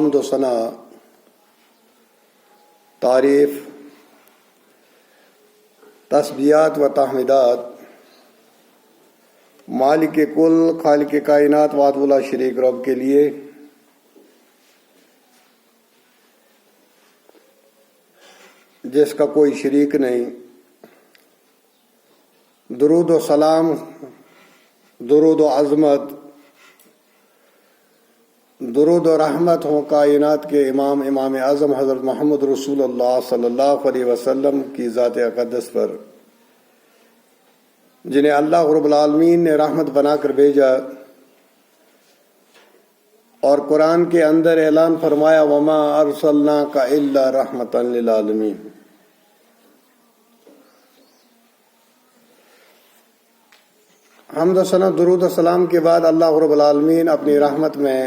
حمد و ثنا، تعریف، تسبیحات و تحمیدات مالک کل، خالق کائنات وحدہ لا شریک رب کے لیے جس کا کوئی شریک نہیں۔ درود و سلام، درود و عظمت، درود و رحمت ہوں کائنات کے امام اعظم حضرت محمد رسول اللہ صلی اللہ علیہ وسلم کی ذات اقدس پر، جنہیں اللہ رب العالمین نے رحمت بنا کر بھیجا، اور قرآن کے اندر اعلان فرمایا وما ارسلناک الا رحمتا للعالمین۔ حمد و ثنا، درود و سلام کے بعد اللہ رب العالمین اپنی رحمت میں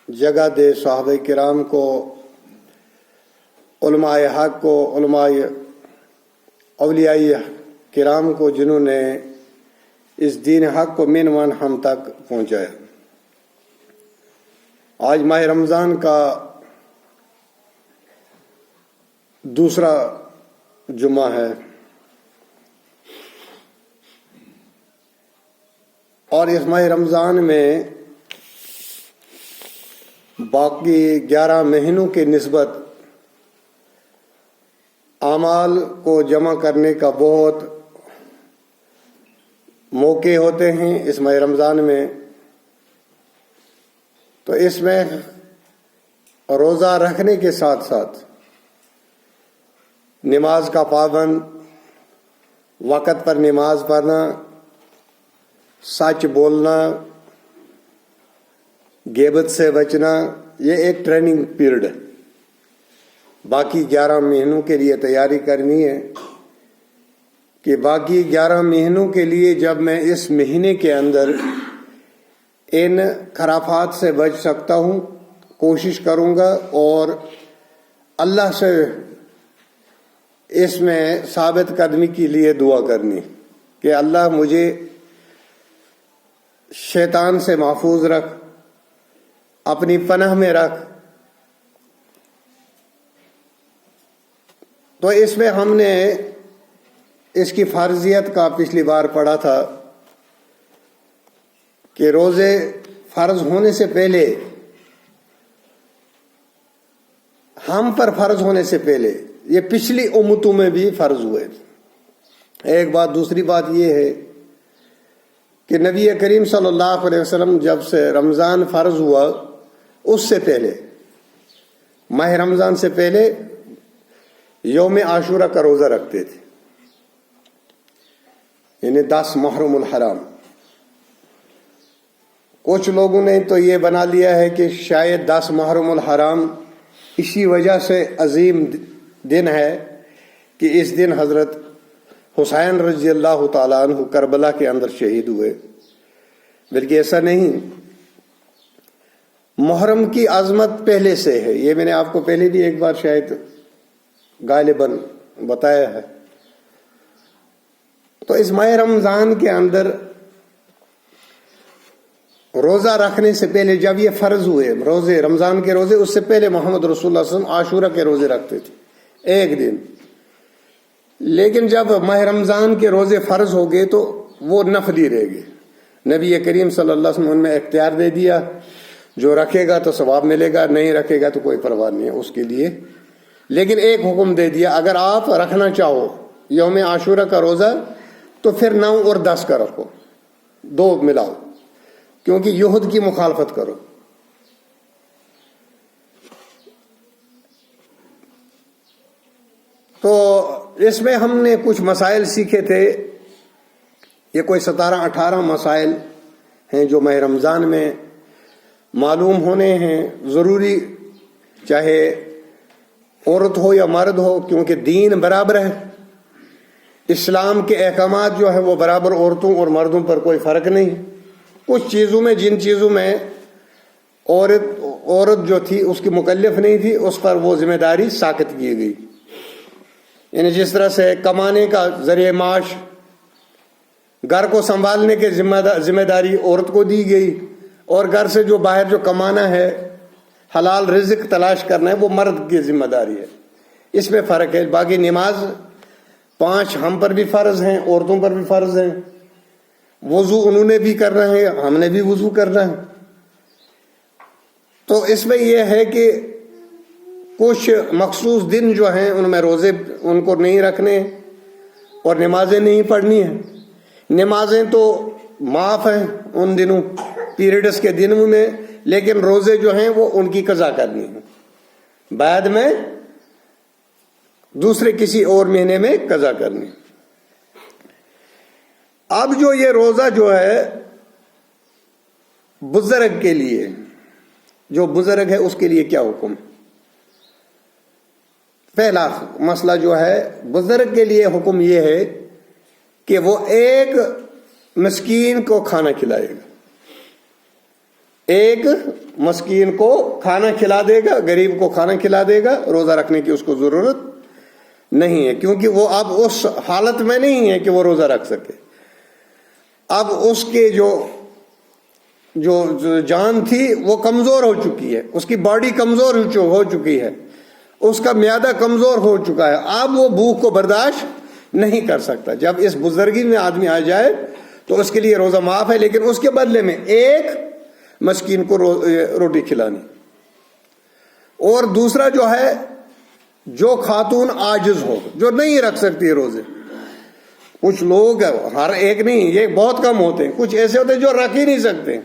جگہ دے صحابہ کرام کو، علماء حق کو، اولیاء کرام کو، جنہوں نے اس دین حق کو من من ہم تک پہنچایا۔ آج ماہ رمضان کا دوسرا جمعہ ہے، اور اس ماہ رمضان میں باقی 11 مہینوں کے نسبت اعمال کو جمع کرنے کا بہت موقع ہوتے ہیں اس ماہ رمضان میں۔ تو اس میں روزہ رکھنے کے ساتھ ساتھ نماز کا پابند، وقت پر نماز پڑھنا، سچ بولنا، غیبت سے بچنا، یہ ایک ٹریننگ پیریڈ ہے۔ باقی 11 مہینوں کے لیے تیاری کرنی ہے کہ باقی 11 مہینوں کے لیے جب میں اس مہینے کے اندر ان خرافات سے بچ سکتا ہوں، کوشش کروں گا، اور اللہ سے اس میں ثابت قدمی کے لیے دعا کرنی کہ اللہ مجھے شیطان سے محفوظ رکھ، اپنی پناہ میں رکھ۔ تو اس میں ہم نے اس کی فرضیت کا پچھلی بار پڑھا تھا کہ روزے فرض ہونے سے پہلے، ہم پر فرض ہونے سے پہلے یہ پچھلی امتوں میں بھی فرض ہوئے تھے۔ ایک بات۔ دوسری بات یہ ہے کہ نبی کریم صلی اللہ علیہ وسلم جب سے رمضان فرض ہوا، اس سے پہلے، ماہ رمضان سے پہلے یوم عاشورہ کا روزہ رکھتے تھے، یعنی 10 محرم الحرام۔ کچھ لوگوں نے تو یہ بنا لیا ہے کہ شاید 10 محرم الحرام اسی وجہ سے عظیم دن ہے کہ اس دن حضرت حسین رضی اللہ تعالیٰ عنہ کربلا کے اندر شہید ہوئے، بلکہ ایسا نہیں۔ محرم کی عظمت پہلے سے ہے، یہ میں نے آپ کو پہلے بھی ایک بار شاید غالباً بتایا ہے۔ تو اس ماہ رمضان کے اندر روزہ رکھنے سے پہلے، جب یہ فرض ہوئے روزے، رمضان کے روزے، اس سے پہلے محمد رسول اللہ صلی اللہ علیہ وسلم عاشورہ کے روزے رکھتے تھے، ایک دن۔ لیکن جب ماہ رمضان کے روزے فرض ہو گئے تو وہ نفلی رہ گئے۔ نبی کریم صلی اللہ علیہ وسلم ان میں اختیار دے دیا، جو رکھے گا تو ثواب ملے گا، نہیں رکھے گا تو کوئی پرواہ نہیں ہے اس کے لیے۔ لیکن ایک حکم دے دیا، اگر آپ رکھنا چاہو یوم عاشورہ کا روزہ تو پھر 9 اور 10 کا رکھو، 2 ملاؤ، کیونکہ یہود کی مخالفت کرو۔ تو اس میں ہم نے کچھ مسائل سیکھے تھے، یہ کوئی 17-18 مسائل ہیں جو ماہ رمضان میں معلوم ہونے ہیں، ضروری، چاہے عورت ہو یا مرد ہو، کیونکہ دین برابر ہے۔ اسلام کے احکامات جو ہیں وہ برابر عورتوں اور مردوں پر کوئی فرق نہیں۔ کچھ چیزوں میں، جن چیزوں میں عورت جو تھی اس کی مکلف نہیں تھی، اس پر وہ ذمہ داری ساقط کی گئی۔ یعنی جس طرح سے کمانے کا ذریعہ معاش، گھر کو سنبھالنے کی ذمہ داری عورت کو دی گئی، اور گھر سے جو باہر جو کمانا ہے، حلال رزق تلاش کرنا ہے وہ مرد کی ذمہ داری ہے، اس میں فرق ہے۔ باقی نماز 5 ہم پر بھی فرض ہیں، عورتوں پر بھی فرض ہیں، وضو انہوں نے بھی کرنا ہے، ہم نے بھی وضو کرنا ہے۔ تو اس میں یہ ہے کہ کچھ مخصوص دن جو ہیں ان میں روزے ان کو نہیں رکھنے اور نمازیں نہیں پڑھنی ہیں۔ نمازیں تو معاف ہیں ان دنوں، پیریڈس کے دنوں میں، لیکن روزے جو ہیں وہ ان کی قضا کرنی ہے، بعد میں دوسرے کسی اور مہینے میں قضا کرنی۔ اب جو یہ روزہ جو ہے بزرگ کے لیے، جو بزرگ ہے اس کے لیے کیا حکم؟ پہلا مسئلہ جو ہے بزرگ کے لیے حکم یہ ہے کہ وہ ایک مسکین کو کھانا کھلائے گا، ایک مسکین کو کھانا کھلا دے گا، غریب کو کھانا کھلا دے گا۔ روزہ رکھنے کی اس کو ضرورت نہیں ہے، کیونکہ وہ اب اس حالت میں نہیں ہے کہ وہ روزہ رکھ سکے۔ اب اس کے جو جان تھی وہ کمزور ہو چکی ہے، اس کی باڈی کمزور ہو چکی ہے، اس کا معدہ کمزور ہو چکا ہے، اب وہ بھوک کو برداشت نہیں کر سکتا۔ جب اس بزرگی میں آدمی آ جائے تو اس کے لیے روزہ معاف ہے، لیکن اس کے بدلے میں ایک مسکین کو روٹی کھلانی۔ اور دوسرا جو ہے، جو خاتون عاجز ہو، جو نہیں رکھ سکتی روزے، کچھ لوگ ہر ایک نہیں، یہ بہت کم ہوتے ہیں، کچھ ایسے ہوتے ہیں جو رکھ ہی نہیں سکتے،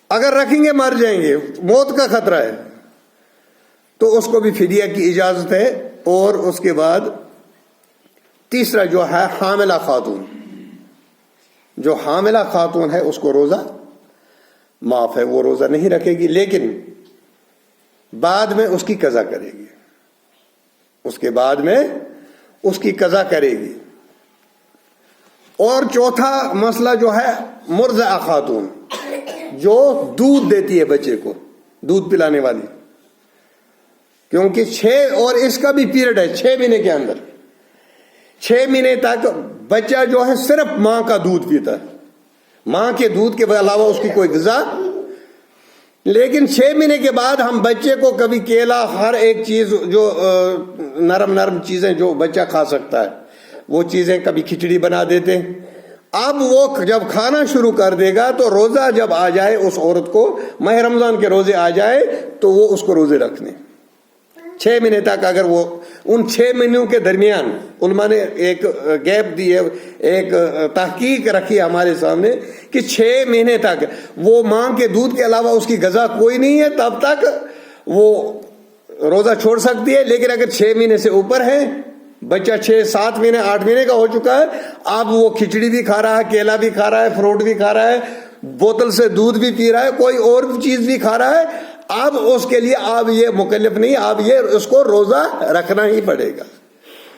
اگر رکھیں گے مر جائیں گے، موت کا خطرہ ہے، تو اس کو بھی فدیہ کی اجازت ہے۔ اور اس کے بعد تیسرا جو ہے حاملہ خاتون، جو حاملہ خاتون ہے اس کو روزہ معاف ہے، وہ روزہ نہیں رکھے گی، لیکن بعد میں اس کی قضا کرے گی، اس کے بعد میں اس کی قضا کرے گی۔ اور چوتھا مسئلہ جو ہے مرضعہ خاتون، جو دودھ دیتی ہے بچے کو، دودھ پلانے والی، کیونکہ 6 اور اس کا بھی پیریڈ ہے، 6 مہینے کے اندر، 6 مہینے تک بچہ جو ہے صرف ماں کا دودھ پیتا ہے، ماں کے دودھ کے علاوہ اس کی کوئی غذا۔ لیکن 6 مہینے کے بعد ہم بچے کو کبھی کیلا، ہر ایک چیز جو نرم چیزیں جو بچہ کھا سکتا ہے وہ چیزیں، کبھی کھچڑی بنا دیتے ہیں۔ اب وہ جب کھانا شروع کر دے گا تو روزہ جب آ جائے اس عورت کو، ماہ رمضان کے روزے آ جائے تو وہ اس کو روزے رکھنے 6 مہینے تک۔ اگر وہ ان 6 مہینوں کے درمیان، علماء نے ایک گیپ دی ہے، ایک تحقیق رکھی ہمارے سامنے کہ 6 مہینے تک وہ ماں کے دودھ کے علاوہ اس کی غذا کوئی نہیں ہے، تب تک وہ روزہ چھوڑ سکتی ہے۔ لیکن اگر 6 مہینے سے اوپر ہے، بچہ 6 7 مہینے 8 مہینے کا ہو چکا ہے، اب وہ کھچڑی بھی کھا رہا ہے، کیلا بھی کھا رہا ہے، فروٹ بھی کھا رہا ہے، بوتل سے دودھ بھی پی رہا ہے، کوئی اور چیز بھی کھا رہا ہے، اب اس کے لیے اب یہ مکلف نہیں، اب یہ اس کو روزہ رکھنا ہی پڑے گا۔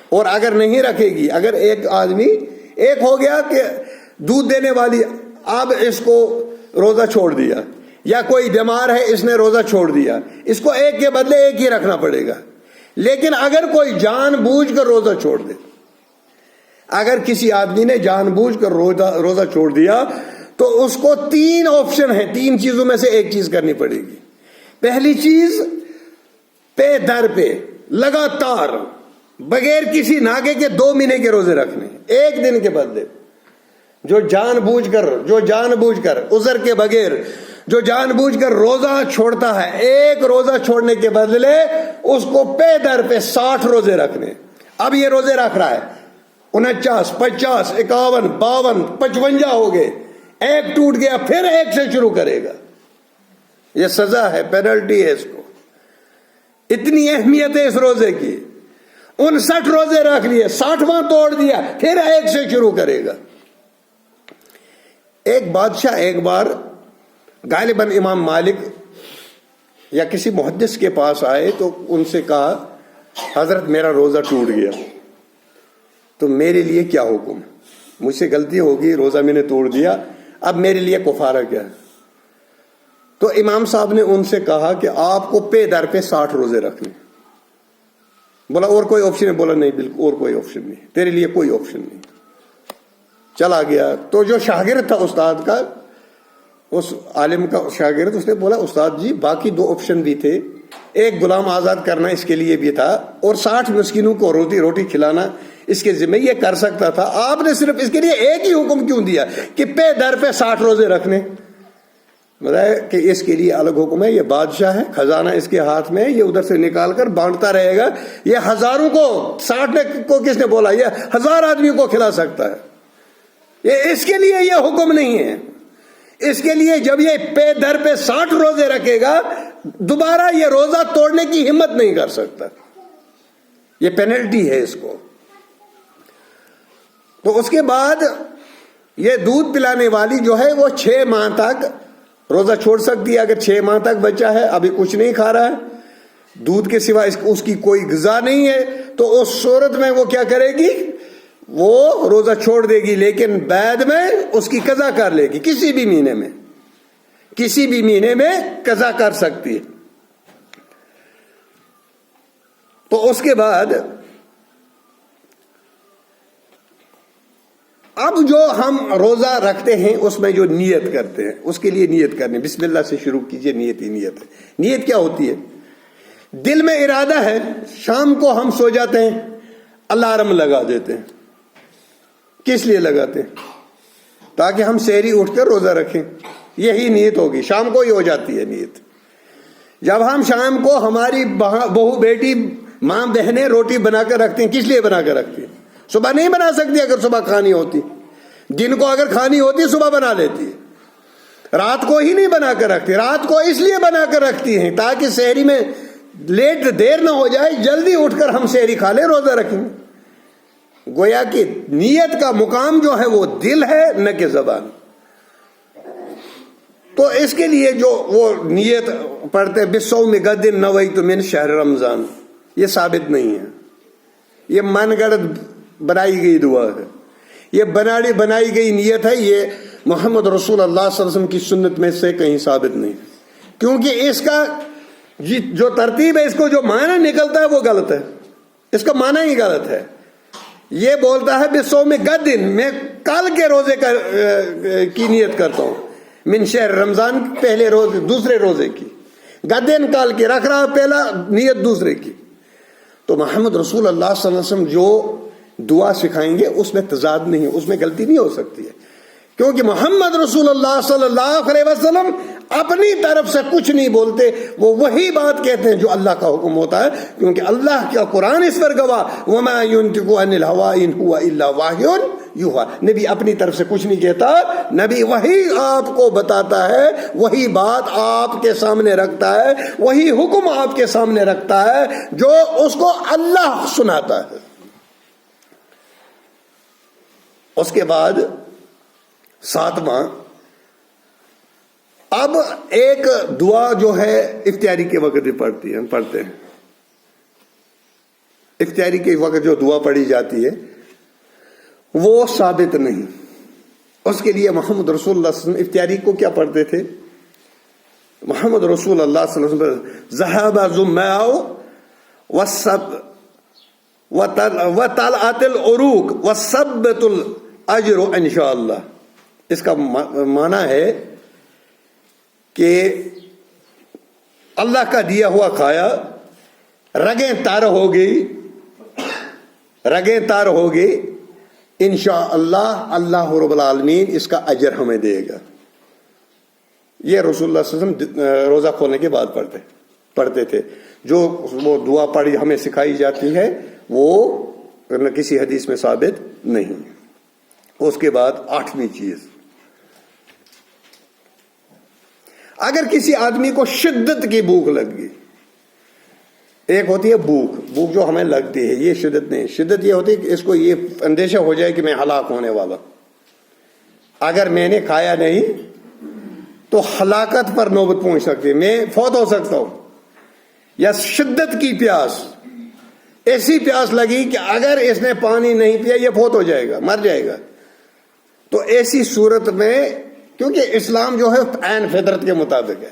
اور اگر نہیں رکھے گی، اگر ایک آدمی ایک ہو گیا کہ دودھ دینے والی، اب اس کو روزہ چھوڑ دیا، یا کوئی بیمار ہے اس نے روزہ چھوڑ دیا، اس کو ایک کے بدلے ایک ہی رکھنا پڑے گا۔ لیکن اگر کوئی جان بوجھ کر روزہ چھوڑ دے، اگر کسی آدمی نے جان بوجھ کر روزہ چھوڑ دیا تو اس کو 3 آپشن ہیں، 3 چیزوں میں سے ایک چیز کرنی پڑے گی۔ پہلی چیز، پے در پہ لگاتار بغیر کسی ناغے کے 2 مہینے کے روزے رکھنے، ایک دن کے بدلے۔ جو جان بوجھ کر عذر کے بغیر جو جان بوجھ کر روزہ چھوڑتا ہے، ایک روزہ چھوڑنے کے بدلے اس کو پے در پہ 60 روزے رکھنے۔ اب یہ روزے رکھ رہا ہے 49 50 51 52 55 ہو گئے، ایک ٹوٹ گیا، پھر ایک سے شروع کرے گا۔ یہ سزا ہے، پینلٹی ہے اس کو۔ اتنی اہمیت ہے اس روزے کی۔ 59 روزے رکھ لیے، 60واں توڑ دیا، پھر ایک سے شروع کرے گا۔ ایک بادشاہ ایک بار غالباً امام مالک یا کسی محدث کے پاس آئے تو ان سے کہا، حضرت میرا روزہ ٹوٹ گیا تو میرے لیے کیا حکم؟ مجھ سے غلطی ہوگی، روزہ میں نے توڑ دیا، اب میرے لیے کفارہ کیا ہے؟ تو امام صاحب نے ان سے کہا کہ آپ کو پے در پہ 60 روزے رکھنے۔ بولا اور کوئی آپشن ہے؟ بولا نہیں، بالکل اور کوئی آپشن نہیں، تیرے لیے کوئی آپشن نہیں۔ چلا گیا تو جو شاگرد تھا استاد کا، اس عالم کا شاگرد، اس نے بولا استاد جی باقی 2 آپشن بھی تھے، ایک غلام آزاد کرنا اس کے لیے بھی تھا، اور 60 مسکینوں کو روٹی کھلانا اس کے ذمہ، یہ کر سکتا تھا، آپ نے صرف اس کے لیے ایک ہی حکم کیوں دیا کہ پہ در پہ 60 روزے رکھنے؟ بتایا کہ اس کے لیے الگ حکم ہے، یہ بادشاہ ہے، خزانہ اس کے ہاتھ میں ہے، یہ ادھر سے نکال کر بانٹتا رہے گا، یہ ہزاروں کو، 60 کو کس نے بولا؟ یہ 1000 آدمیوں کو کھلا سکتا ہے، یہ اس کے لیے یہ حکم نہیں ہے۔ اس کے لیے جب یہ پہ در پہ 60 روزے رکھے گا، دوبارہ یہ روزہ توڑنے کی ہمت نہیں کر سکتا، یہ پینلٹی ہے اس کو۔ تو اس کے بعد یہ دودھ پلانے والی جو ہے وہ 6 ماہ تک روزہ چھوڑ سکتی ہے، اگر 6 ماہ تک بچہ ہے ابھی کچھ نہیں کھا رہا ہے، دودھ کے سوا اس کی کوئی غذا نہیں ہے، تو اس صورت میں وہ کیا کرے گی؟ وہ روزہ چھوڑ دے گی، لیکن بعد میں اس کی قضا کر لے گی، کسی بھی مہینے میں قضا کر سکتی ہے۔ تو اس کے بعد اب جو ہم روزہ رکھتے ہیں اس میں جو نیت کرتے ہیں، اس کے لیے نیت کرنے، بسم اللہ سے شروع کیجئے، نیت ہی نیت ہے۔ نیت کیا ہوتی ہے؟ دل میں ارادہ ہے، شام کو ہم سو جاتے ہیں، الارم لگا دیتے ہیں، کس لیے لگاتے ہیں؟ تاکہ ہم سحری اٹھ کر روزہ رکھیں، یہی نیت ہوگی، شام کو ہی ہو جاتی ہے نیت۔ جب ہم شام کو ہماری بہو بیٹی ماں بہنیں روٹی بنا کر رکھتے ہیں، کس لیے بنا کر رکھتی ہیں؟ صبح نہیں بنا سکتی، اگر صبح کھانی ہوتی، دن کو اگر کھانی ہوتی صبح بنا لیتی ہے، رات کو ہی نہیں بنا کر رکھتی، رات کو اس لیے بنا کر رکھتی ہیں تاکہ سحری میں دیر نہ ہو جائے، جلدی اٹھ کر ہم سحری کھا لیں، روزہ رکھیں گے۔ گویا کہ نیت کا مقام جو ہے وہ دل ہے، نہ کہ زبان۔ تو اس کے لیے جو وہ نیت پڑھتے بِالصَّوْمِ غَدٍ نَوَيْتُ مِنْ شَهْرِ رمضان، یہ ثابت نہیں ہے، یہ من گڑت بنائی گئی دعا ہے، یہ بنائی گئی نیت ہے، یہ محمد رسول اللہ صلی اللہ علیہ وسلم کی سنت میں سے کہیں ثابت نہیں، کیونکہ اس کا جو ترتیب ہے، اس کو جو معنی نکلتا ہے وہ غلط ہے، اس کا معنی ہی غلط ہے۔ یہ بولتا ہے بِالصَّوْمِ غَدٍ، میں کل کے روزے کی نیت کرتا ہوں، من شہر رمضان، پہلے روزے، دوسرے روزے کی، غدن کل کے رکھ رہا، پہلا نیت دوسرے کی۔ تو محمد رسول اللہ صلی اللہ علیہ وسلم جو دعا سکھائیں گے اس میں تضاد نہیں ہے، اس میں غلطی نہیں ہو سکتی ہے، کیونکہ محمد رسول اللہ صلی اللہ علیہ وسلم اپنی طرف سے کچھ نہیں بولتے، وہ وہی بات کہتے ہیں جو اللہ کا حکم ہوتا ہے، کیونکہ اللہ کا قرآن اس پر گواہ، وَمَا يُنْطِقُ عَنِ الْهَوَىٰ إِنْ هُوَ إِلَّا وَحْيٌ يُوحَىٰ۔ نبی اپنی طرف سے کچھ نہیں کہتا، نبی وہی آپ کو بتاتا ہے، وہی بات آپ کے سامنے رکھتا ہے، وہی حکم آپ کے سامنے رکھتا ہے جو اس کو اللہ سناتا ہے۔ اس کے بعد 7واں، اب ایک دعا جو ہے افطاری کے وقت بھی پڑھتے ہیں، افطاری کے وقت جو دعا پڑھی جاتی ہے وہ ثابت نہیں۔ اس کے لیے محمد رسول اللہ صلی اللہ علیہ وسلم افطاری کو کیا پڑھتے تھے؟ محمد رسول اللہ صلی اللہ علیہ وسلم ذهب الظمآ وطلعت العروق وثبت الاجر انشاءاللہ۔ اس کا معنی ہے کہ اللہ کا دیا ہوا کھایا، رگیں تار ہو گئی، انشاءاللہ اللہ رب العالمین اس کا اجر ہمیں دے گا۔ یہ رسول اللہ صلی اللہ علیہ وسلم روزہ کھولنے کے بعد پڑھتے تھے۔ جو وہ دعا پڑھی ہمیں سکھائی جاتی ہے وہ کسی حدیث میں ثابت نہیں۔ اس کے بعد 8ویں چیز، اگر کسی آدمی کو شدت کی بھوک لگ گئی، ایک ہوتی ہے بھوک جو ہمیں لگتی ہے، یہ شدت نہیں، شدت یہ ہوتی ہے کہ اس کو یہ اندیشہ ہو جائے کہ میں ہلاک ہونے والا، اگر میں نے کھایا نہیں تو ہلاکت پر نوبت پہنچ سکتی ہے، میں فوت ہو سکتا ہوں۔ یا شدت کی پیاس، ایسی پیاس لگی کہ اگر اس نے پانی نہیں پیا یہ فوت ہو جائے گا، مر جائے گا۔ تو ایسی صورت میں، کیونکہ اسلام جو ہے عین فطرت کے مطابق ہے،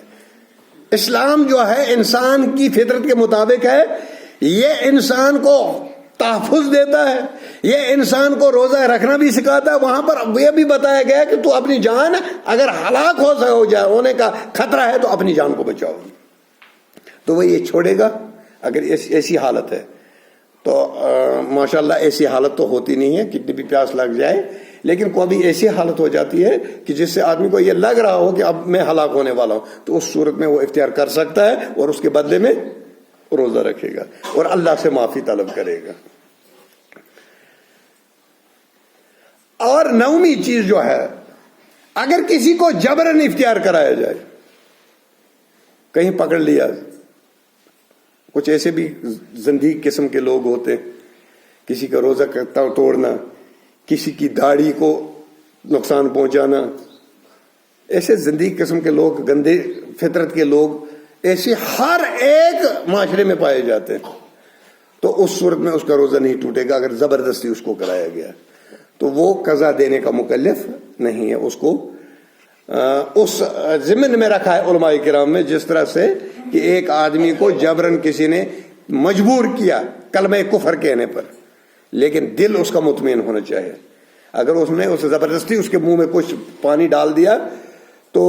اسلام جو ہے انسان کی فطرت کے مطابق ہے، یہ انسان کو تحفظ دیتا ہے، یہ انسان کو روزہ رکھنا بھی سکھاتا ہے. وہاں پر یہ بھی بتایا گیا کہ تو اپنی جان اگر ہلاک ہو جائے ہونے کا خطرہ ہے تو اپنی جان کو بچاؤ. تو وہ یہ چھوڑے گا اگر ایسی حالت ہے. تو ماشاءاللہ ایسی حالت تو ہوتی نہیں ہے، کتنی بھی پیاس لگ جائے، لیکن کبھی ایسی حالت ہو جاتی ہے کہ جس سے آدمی کو یہ لگ رہا ہو کہ اب میں ہلاک ہونے والا ہوں، تو اس صورت میں وہ اختیار کر سکتا ہے اور اس کے بدلے میں روزہ رکھے گا اور اللہ سے معافی طلب کرے گا. اور نومی چیز جو ہے، اگر کسی کو جبرن اختیار کرایا جائے، کہیں پکڑ لیا، کچھ ایسے بھی زندیق قسم کے لوگ ہوتے، کسی کا روزہ توڑنا، کسی کی داڑھی کو نقصان پہنچانا، ایسے زندیق قسم کے لوگ، گندے فطرت کے لوگ ایسے ہر ایک معاشرے میں پائے جاتے ہیں. تو اس صورت میں اس کا روزہ نہیں ٹوٹے گا اگر زبردستی اس کو کرایا گیا، تو وہ قضا دینے کا مکلف نہیں ہے. اس کو اس ضمن میں رکھا ہے علماء کرام میں، جس طرح سے کہ ایک آدمی کو جبرن کسی نے مجبور کیا کلمہ کفر کہنے پر، لیکن دل اس کا مطمئن ہونا چاہیے. اگر اس نے اسے زبردستی اس کے منہ میں کچھ پانی ڈال دیا، تو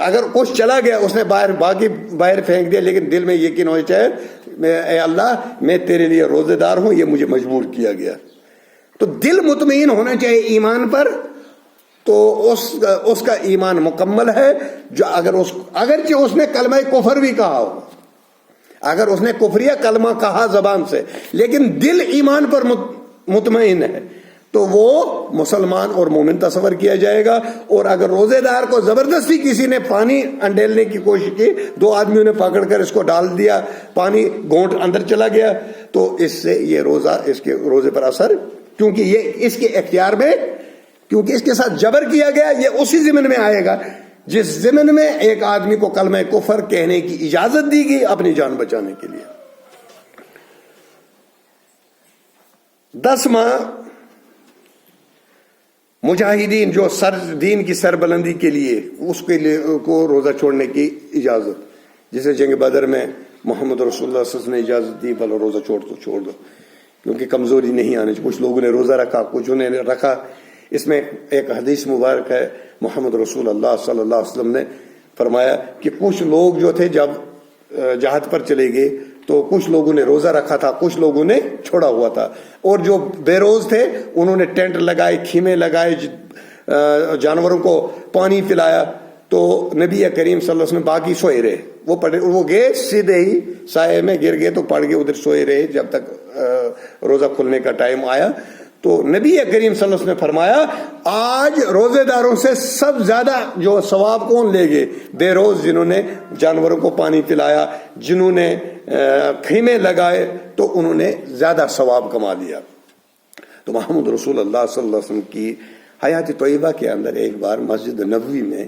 اگر کچھ چلا گیا، اس نے باہر پھینک دیا، لیکن دل میں یقین ہونا چاہیے اے اللہ میں تیرے لیے روزے دار ہوں، یہ مجھے مجبور کیا گیا. تو دل مطمئن ہونا چاہیے ایمان پر. تو اس کا ایمان مکمل ہے. جو اگرچہ اس نے کلمہ کفر بھی کہا ہو، اگر اس نے کفریہ کلمہ کہا زبان سے، لیکن دل ایمان پر مطمئن ہے، تو وہ مسلمان اور مومن تصور کیا جائے گا. اور اگر روزے دار کو زبردستی کسی نے پانی انڈیلنے کی کوشش کی، دو آدمیوں نے پکڑ کر اس کو ڈال دیا، پانی گھونٹ اندر چلا گیا، تو اس سے یہ روزہ، اس کے روزے پر اثر، کیونکہ یہ اس کے اختیار میں، کیونکہ اس کے ساتھ جبر کیا گیا، یہ اسی ضمن میں آئے گا جس ضمن میں ایک آدمی کو کلمہ کفر کہنے کی اجازت دی گئی اپنی جان بچانے کے لیے. 10واں، مجاہدین جو دین کی سربلندی کے لیے، اس کے لیے کو روزہ چھوڑنے کی اجازت. جیسے جنگ بدر میں محمد رسول اللہ صلی اللہ علیہ وسلم نے اجازت دی، بھلو روزہ چھوڑ دو، کیونکہ کمزوری نہیں آنے چاہیے. کچھ لوگوں نے روزہ رکھا، کچھ نے رکھا. اس میں ایک حدیث مبارک ہے، محمد رسول اللہ صلی اللہ علیہ وسلم نے فرمایا کہ کچھ لوگ جو تھے جب جہاد پر چلے گئے تو کچھ لوگوں نے روزہ رکھا تھا، کچھ لوگوں نے چھوڑا ہوا تھا. اور جو بے روز تھے انہوں نے ٹینٹ لگائے، خیمے لگائے، جانوروں کو پانی پلایا. تو نبی کریم صلی اللہ علیہ وسلم باقی سوئے رہے. وہ گئے سیدھے ہی سائے میں گر گئے تو پڑ گئے، ادھر سوئے رہے جب تک روزہ کھلنے کا ٹائم آیا. تو نبی کریم صلی اللہ علیہ وسلم نے فرمایا آج روزے داروں سے سب زیادہ جو ثواب کون لے گئے؟ بے روز، جنہوں نے جانوروں کو پانی پلایا، جنہوں نے خیمے لگائے، تو انہوں نے زیادہ ثواب کما لیا. تو محمد رسول اللہ صلی اللہ علیہ وسلم کی حیات طیبہ کے اندر ایک بار مسجد نبوی میں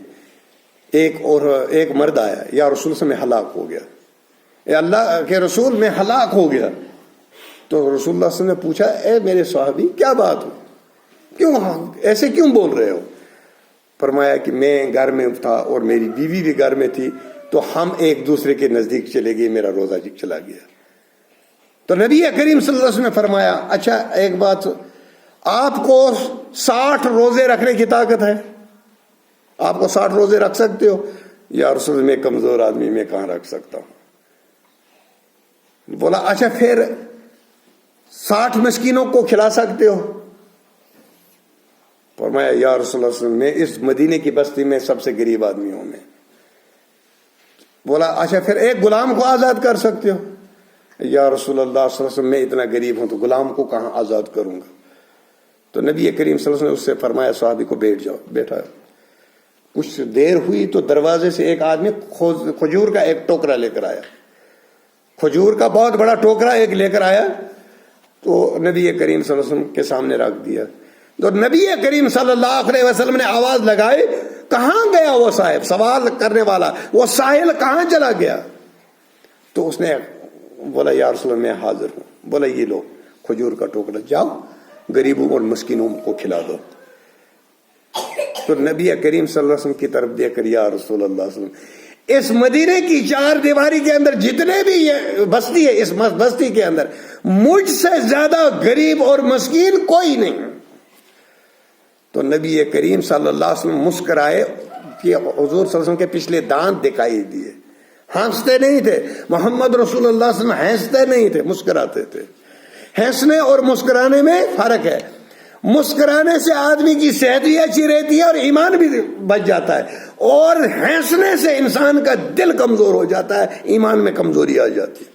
ایک مرد آیا، یا رسول سے میں ہلاک ہو گیا، اے اللہ کے رسول میں ہلاک ہو گیا. تو رسول اللہ صلی اللہ علیہ وسلم نے پوچھا اے میرے صحابی کیا بات ہو، کیوں ایسے کیوں بول رہے ہو؟ فرمایا کہ میں گھر میں تھا اور میری بیوی بھی گھر میں تھی، تو ہم ایک دوسرے کے نزدیک چلے گئے، میرا روزہ چلا گیا. تو نبی کریم صلی اللہ علیہ وسلم نے فرمایا اچھا ایک بات، آپ کو 60 روزے رکھنے کی طاقت ہے؟ آپ کو 60 روزے رکھ سکتے ہو؟ یا رسول اللہ میں کمزور آدمی، میں کہاں رکھ سکتا ہوں. بولا اچھا پھر 60 مسکینوں کو کھلا سکتے ہو؟ فرمایا یا رسول اللہ صلی اللہ علیہ وسلم میں اس مدینے کی بستی میں سب سے غریب آدمی ہوں میں. بولا اچھا پھر ایک غلام کو آزاد کر سکتے ہو؟ یا رسول اللہ صلی اللہ علیہ وسلم میں اتنا غریب ہوں تو غلام کو کہاں آزاد کروں گا. تو نبی کریم صلی اللہ علیہ وسلم نے اس سے فرمایا صحابی کو بیٹھ جاؤ. بیٹھا. کچھ دیر ہوئی تو دروازے سے ایک آدمی کھجور کا ایک ٹوکرا لے کر آیا، کھجور کا بہت بڑا ٹوکرا ایک لے کر آیا. تو نبی کریم صلی اللہ علیہ وسلم کے سامنے رکھ دیا. تو نبی کریم صلی اللہ علیہ وسلم نے آواز لگائی کہاں گیا وہ صاحب، سوال کرنے والا، وہ ساحل کہاں چلا گیا؟ تو اس نے بولا یا رسول اللہ میں حاضر ہوں. بولا یہ لو کھجور کا ٹوکرا، جاؤ غریبوں اور مسکینوں کو کھلا دو. تو نبی کریم صلی اللہ علیہ وسلم کی طرف دیکھ کر یا رسول اللہ صلی اللہ علیہ وسلم اس مدینے کی 4 دیواری کے اندر جتنے بھی یہ بستی ہے، اس بستی کے اندر مجھ سے زیادہ غریب اور مسکین کوئی نہیں. تو نبی کریم صلی اللہ علیہ وسلم مسکرائے کہ حضور صلی اللہ علیہ وسلم کے پچھلے دانت دکھائی دیے. ہنستے نہیں تھے. محمد رسول اللہ صلی اللہ علیہ وسلم ہنستے نہیں تھے، مسکراتے تھے. ہنسنے اور مسکرانے میں فرق ہے. مسکرانے سے آدمی کی صحت بھی اچھی رہتی ہے اور ایمان بھی بچ جاتا ہے، اور ہنسنے سے انسان کا دل کمزور ہو جاتا ہے، ایمان میں کمزوری آ جاتی ہے،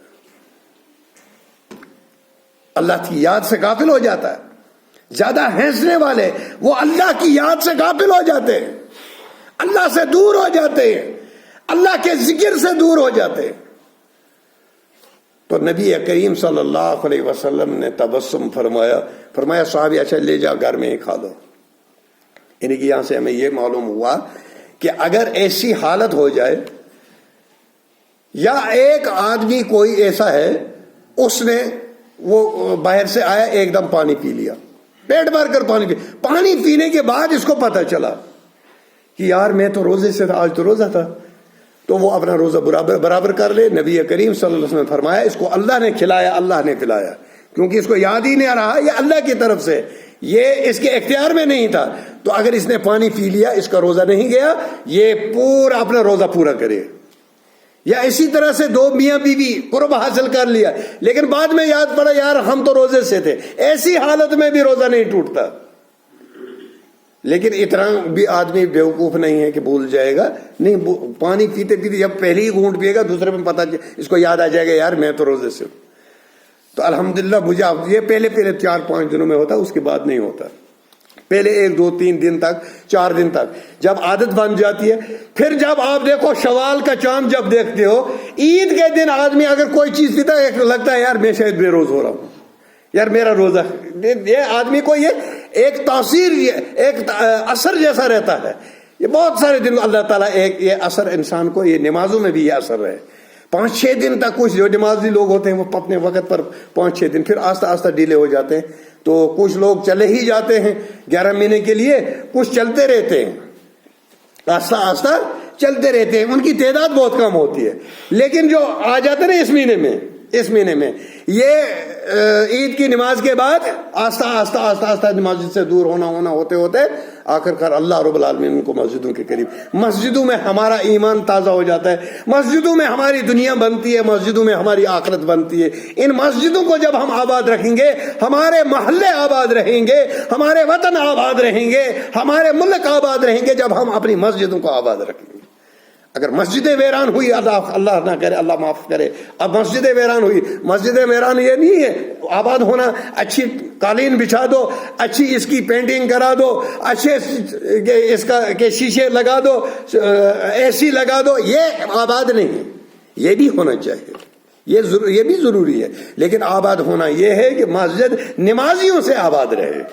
اللہ کی یاد سے غافل ہو جاتا ہے. زیادہ ہنسنے والے وہ اللہ کی یاد سے غافل ہو جاتے ہیں، اللہ سے دور ہو جاتے ہیں، اللہ کے ذکر سے دور ہو جاتے ہیں. تو نبی کریم صلی اللہ علیہ وسلم نے تبسم فرمایا صحابی اچھا لے جا گھر میں ہی کھا لو. یعنی کہ یہاں سے ہمیں یہ معلوم ہوا کہ اگر ایسی حالت ہو جائے، یا ایک آدمی کوئی ایسا ہے اس نے وہ باہر سے آیا ایک دم پانی پی لیا، پیٹ بھر کر پانی پینے کے بعد اس کو پتہ چلا کہ یار میں تو روزے سے تھا، آج تو روزہ تھا، تو وہ اپنا روزہ برابر کر لے. نبی کریم صلی اللہ علیہ وسلم نے فرمایا اس کو اللہ نے کھلایا، اللہ نے پلایا، کیونکہ اس کو یاد ہی نہیں آ رہا یہ اللہ کی طرف سے، یہ اس کے اختیار میں نہیں تھا. تو اگر اس نے پانی پی لیا اس کا روزہ نہیں گیا، یہ پورا اپنا روزہ پورا کرے. یا اسی طرح سے 2 میاں بیوی قرب حاصل کر لیا لیکن بعد میں یاد پڑا یار ہم تو روزے سے تھے، ایسی حالت میں بھی روزہ نہیں ٹوٹتا. لیکن اتنا بھی آدمی بیوقوف نہیں ہے کہ بھول جائے گا، نہیں، پانی پیتے پیتے جب پہلی ہی گھونٹ پیے گا دوسرے میں پتہ اس کو یاد آ جائے گا یار میں تو روزے سے ہوں. تو الحمدللہ مجھے یہ پہلے 4-5 دنوں میں ہوتا، اس کے بعد نہیں ہوتا. پہلے 1 2 3 دن تک، 4 دن تک جب عادت بن جاتی ہے. پھر جب آپ دیکھو شوال کا چاند جب دیکھتے ہو، عید کے دن آدمی اگر کوئی چیز پیتا ہے لگتا ہے یار میں شاید بے روز ہو رہا ہوں، یار میرا روزہ. یہ آدمی کو یہ ایک تاثیر، ایک اثر جیسا رہتا ہے. یہ بہت سارے دن اللہ تعالیٰ ایک یہ اثر انسان کو، یہ نمازوں میں بھی یہ اثر رہے. 5-6 دن تک کچھ جو نمازی لوگ ہوتے ہیں وہ اپنے وقت پر 5-6 دن، پھر آہستہ آہستہ ڈیلے ہو جاتے ہیں. تو کچھ لوگ چلے ہی جاتے ہیں 11 مہینے کے لیے، کچھ چلتے رہتے ہیں، آہستہ آہستہ چلتے رہتے ہیں، ان کی تعداد بہت کم ہوتی ہے. لیکن جو آ جاتے ہیں نا اس مہینے میں یہ عید کی نماز کے بعد آہستہ نماز سے دور ہونا ہوتے آخر کار اللہ رب العالمین ان کو مسجدوں کے قریب، مسجدوں میں ہمارا ایمان تازہ ہو جاتا ہے، مسجدوں میں ہماری دنیا بنتی ہے، مسجدوں میں ہماری آخرت بنتی ہے. ان مسجدوں کو جب ہم آباد رکھیں گے، ہمارے محلے آباد رہیں گے، ہمارے وطن آباد رہیں گے، ہمارے ملک آباد رہیں گے جب ہم اپنی مسجدوں کو آباد رکھیں گے. اگر مسجد ویران ہوئی، اللہ نہ کرے، اللہ معاف کرے، اب مسجد ویران ہوئی، مسجد ویران یہ نہیں ہے آباد ہونا، اچھی قالین بچھا دو، اچھی اس کی پینٹنگ کرا دو، اچھے اس کا کے شیشے لگا دو، اے سی لگا دو، یہ آباد نہیں ہے. یہ بھی ہونا چاہیے، یہ بھی ضروری ہے. لیکن آباد ہونا یہ ہے کہ مسجد نمازیوں سے آباد رہے.